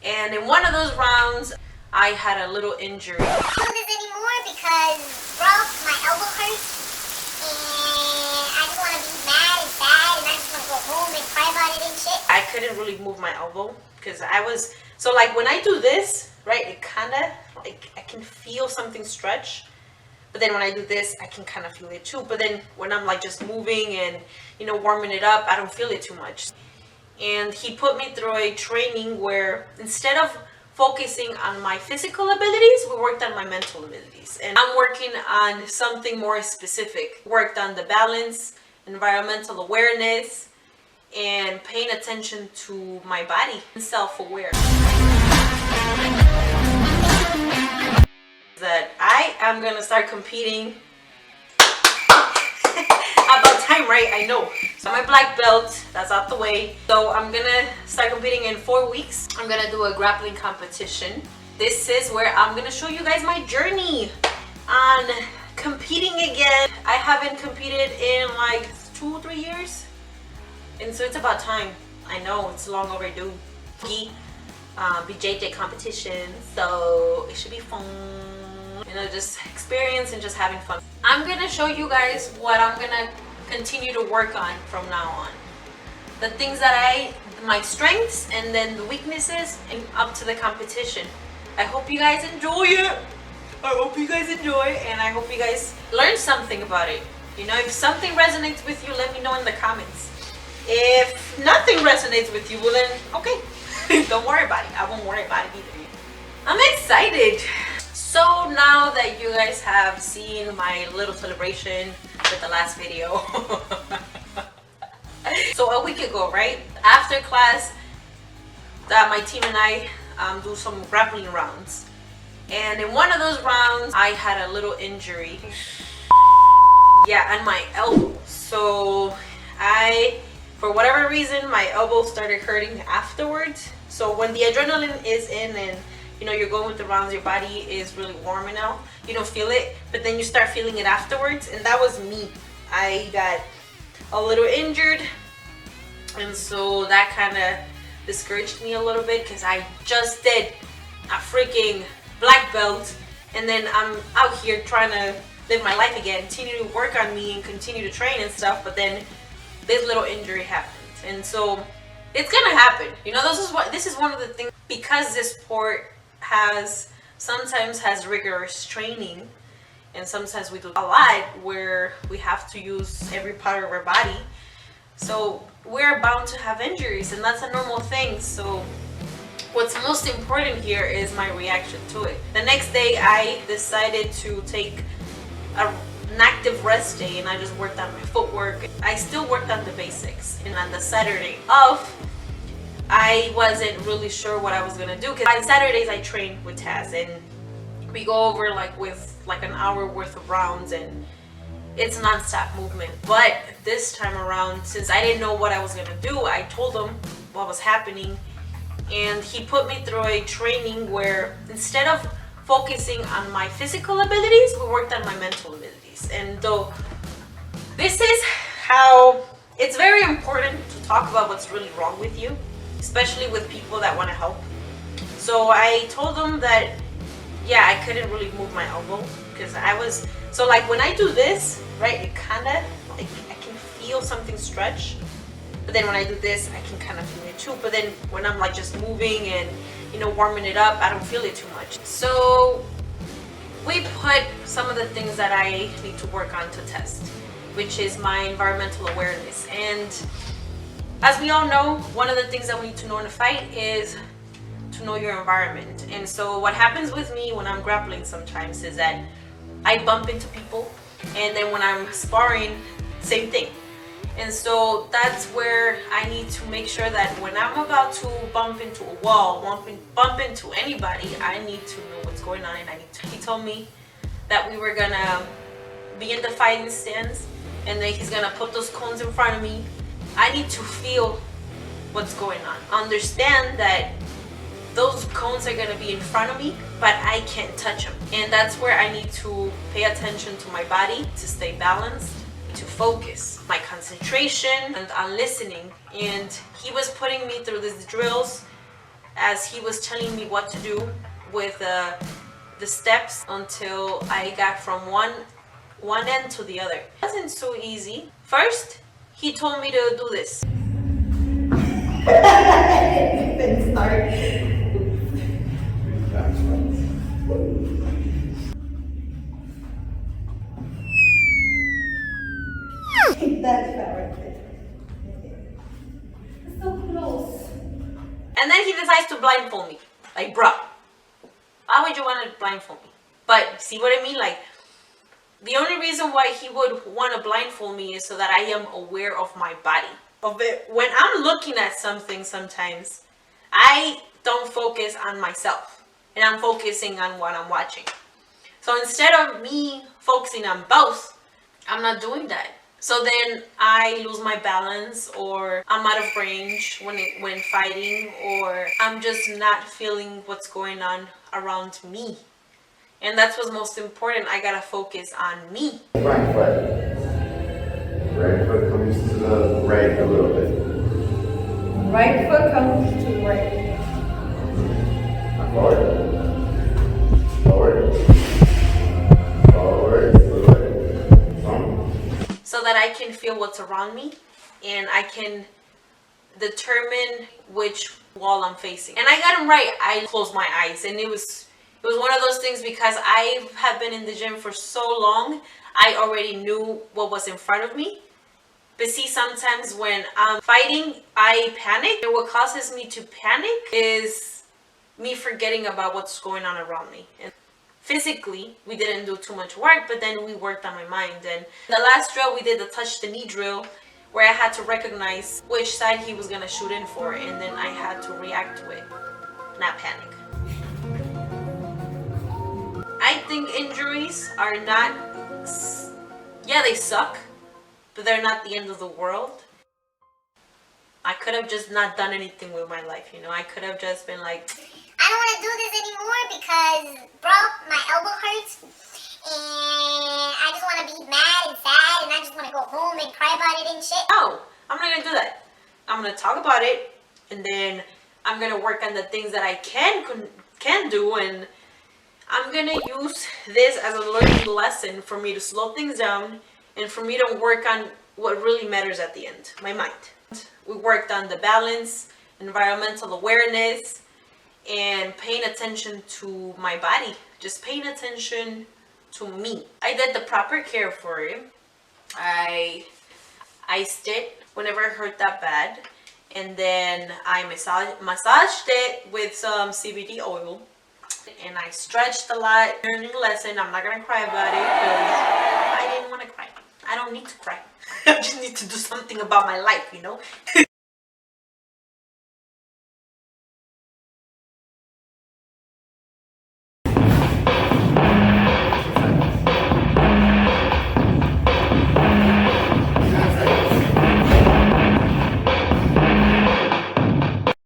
And in one of those rounds, I had a little injury. I can't do this anymore because, bro, my elbow hurts, and I just want to be mad and sad, and I just want to go home and cry about it and shit. I couldn't really move my elbow because so like when I do this, right, it kind of, like I can feel something stretch. But then when I do this, I can kind of feel it too. But then when I'm like just moving and, warming it up, I don't feel it too much. And he put me through a training where instead of focusing on my physical abilities, we worked on my mental abilities. And I'm working on something more specific. Worked on the balance, environmental awareness, and paying attention to my body and self-aware. That I am gonna start competing. About time, right? I know. So my black belt, that's out the way. So I'm gonna start competing in 4 weeks. I'm gonna do a grappling competition. This is where I'm gonna show you guys my journey on competing again. I haven't competed in like 2-3 years. And so it's about time. I know, it's long overdue. BJJ competition, so it should be fun. Just experience and just having fun. I'm gonna show you guys what I'm gonna continue to work on from now on. The things that my strengths and then the weaknesses and up to the competition. I hope you guys enjoy it. I hope you guys enjoy and I hope you guys learn something about it. If something resonates with you, let me know in the comments. If nothing resonates with you, well then, okay. Don't worry about it. I won't worry about it either. I'm excited. So now that you guys have seen my little celebration with the last video. So a week ago, right? After class, my team and I do some grappling rounds. And in one of those rounds, I had a little injury. Yeah, on my elbow. So for whatever reason, my elbow started hurting afterwards. So when the adrenaline is in and you're going with the rounds, your body is really warm now. You don't feel it, but then you start feeling it afterwards. And that was me. I got a little injured. And so that kind of discouraged me a little bit because I just did a freaking black belt. And then I'm out here trying to live my life again, continue to work on me and continue to train and stuff. But then this little injury happened. And so it's gonna happen. This is one of the things, because this sport sometimes has rigorous training, and sometimes we do a lot where we have to use every part of our body. So we're bound to have injuries, and that's a normal thing. So what's most important here is my reaction to it. The next day I decided to take an active rest day, and I just worked on my footwork. I still worked on the basics. And on the Saturday off, I wasn't really sure what I was gonna do, because on Saturdays I train with Taz and we go over with an hour worth of rounds, and it's non-stop movement. But this time around, since I didn't know what I was gonna do, I told him what was happening, and he put me through a training where instead of focusing on my physical abilities, we worked on my mental abilities. And though this is how it's very important to talk about what's really wrong with you, especially with people that want to help. So I told them that, yeah, I couldn't really move my elbow because so like when I do this, right, it kind of, like I can feel something stretch. But then when I do this, I can kind of feel it too. But then when I'm like just moving and, warming it up, I don't feel it too much. So we put some of the things that I need to work on to test, which is my environmental awareness. And as we all know, one of the things that we need to know in a fight is to know your environment. And so what happens with me when I'm grappling sometimes is that I bump into people, and then when I'm sparring, same thing. And so that's where I need to make sure that when I'm about to bump into a wall, bump into anybody, I need to know what's going on. And he told me that we were gonna be in the fighting stance, and then he's gonna put those cones in front of me. I need to feel what's going on. Understand that those cones are gonna be in front of me, but I can't touch them. And that's where I need to pay attention to my body, to stay balanced, to focus my concentration and on listening. And he was putting me through these drills as he was telling me what to do with the steps until I got from one end to the other. It wasn't so easy. First, he told me to do this. Then start. That's right there. It's so close. And then he decides to blindfold me. Like, bro, why would you want to blindfold me? But see what I mean? Like, the only reason why he would want to blindfold me is so that I am aware of my body. Of it. When I'm looking at something sometimes, I don't focus on myself. And I'm focusing on what I'm watching. So instead of me focusing on both, I'm not doing that. So then I lose my balance, or I'm out of range when fighting, or I'm just not feeling what's going on around me. And that's what's most important. I gotta focus on me. Right foot. Right foot comes to the right a little bit. Right foot comes to right. Forward. Forward. Forward. So that I can feel what's around me and I can determine which wall I'm facing. And I got him right. I closed my eyes, and it was one of those things because I have been in the gym for so long. I already knew what was in front of me. But see, sometimes when I'm fighting, I panic. And what causes me to panic is me forgetting about what's going on around me. And physically, we didn't do too much work, but then we worked on my mind. And the last drill, we did the touch the knee drill, where I had to recognize which side he was going to shoot in for, and then I had to react to it, not panic. I think injuries are not, yeah, they suck, but they're not the end of the world. I could have just not done anything with my life, you know? I could have just been like, I don't want to do this anymore because, bro, my elbow hurts, and I just want to be mad and sad, and I just want to go home and cry about it and shit. no, I'm not going to do that. I'm going to talk about it, and then I'm going to work on the things that I can do, and I'm going to use this as a learning lesson for me to slow things down and for me to work on what really matters at the end, my mind. We worked on the balance, environmental awareness, and paying attention to my body, just paying attention to me. I did the proper care for it. I iced it whenever it hurt that bad, and then I massaged it with some CBD oil, and I stretched a lot. Learning lesson, I'm not gonna cry about it because I didn't want to cry. I don't need to cry. I just need to do something about my life, you know.